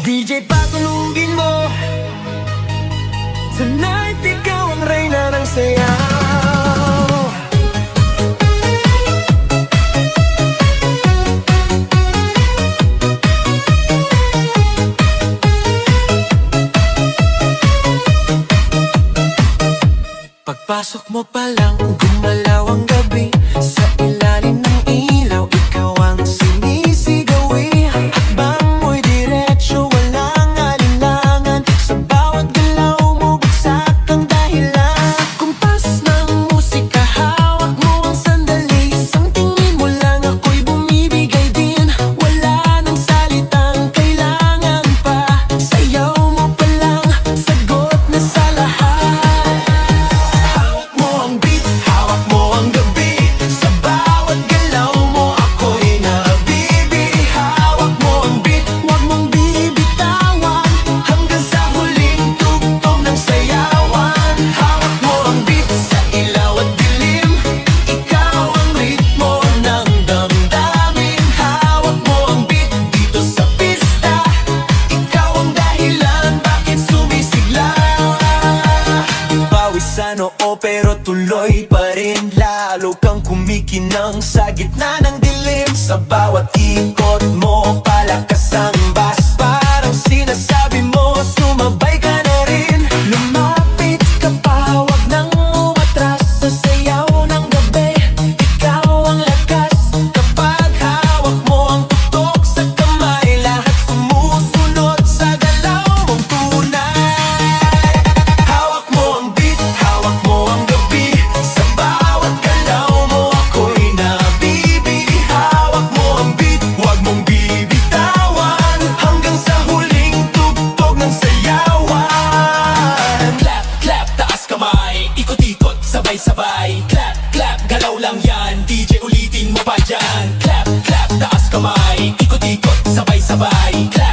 DJ patulugin mo. Tonight ikaw ang reyna ng sayaw. Pagpasok mo pa lang, gumalaw ang gabi. Sa ilalim ng ilaw, ikaw ang sinisigawi. Hakbang mo'y diretso, walang alinlangan. Sa bawat galaw mo, bagsak ang dahilan. Kumpas ng musika, hawak mo ang sandali. Isang tingin mo lang, ako'y bumibigay din. Wala nang salitang kailangan pa. Sayaw mo pa lang, sagot na sa lahat. Sa noo pero tuloy pa rin. Lalo kang kumikinang sa gitna ng dilim. Sa bawat ikot mo, palakas ang bass. Parang sinasabi mo, sumabay ka na rin. Lumapit ka pa, wag nang umatras. Sa sayaw ng gabi, ikaw ang lakas. Kapag hawak mo ang tutok sa kamay, lahat sumusunod sa galaw mong tunay. Hawak mo ang beat, hawak mo ang gabi. Sa bawat galaw mo, ako'y nabibili. Hawak mo ang beat, huwag mong bibitawan. Hanggang sa huling tugtog ng sayawan. Clap, clap, taas kamay. Ikot-ikot, sabay-sabay. Clap, clap, galaw lang yan. DJ ulitin mo pa dyan. Clap, clap, taas kamay. Ikot-ikot, sabay-sabay. Clap,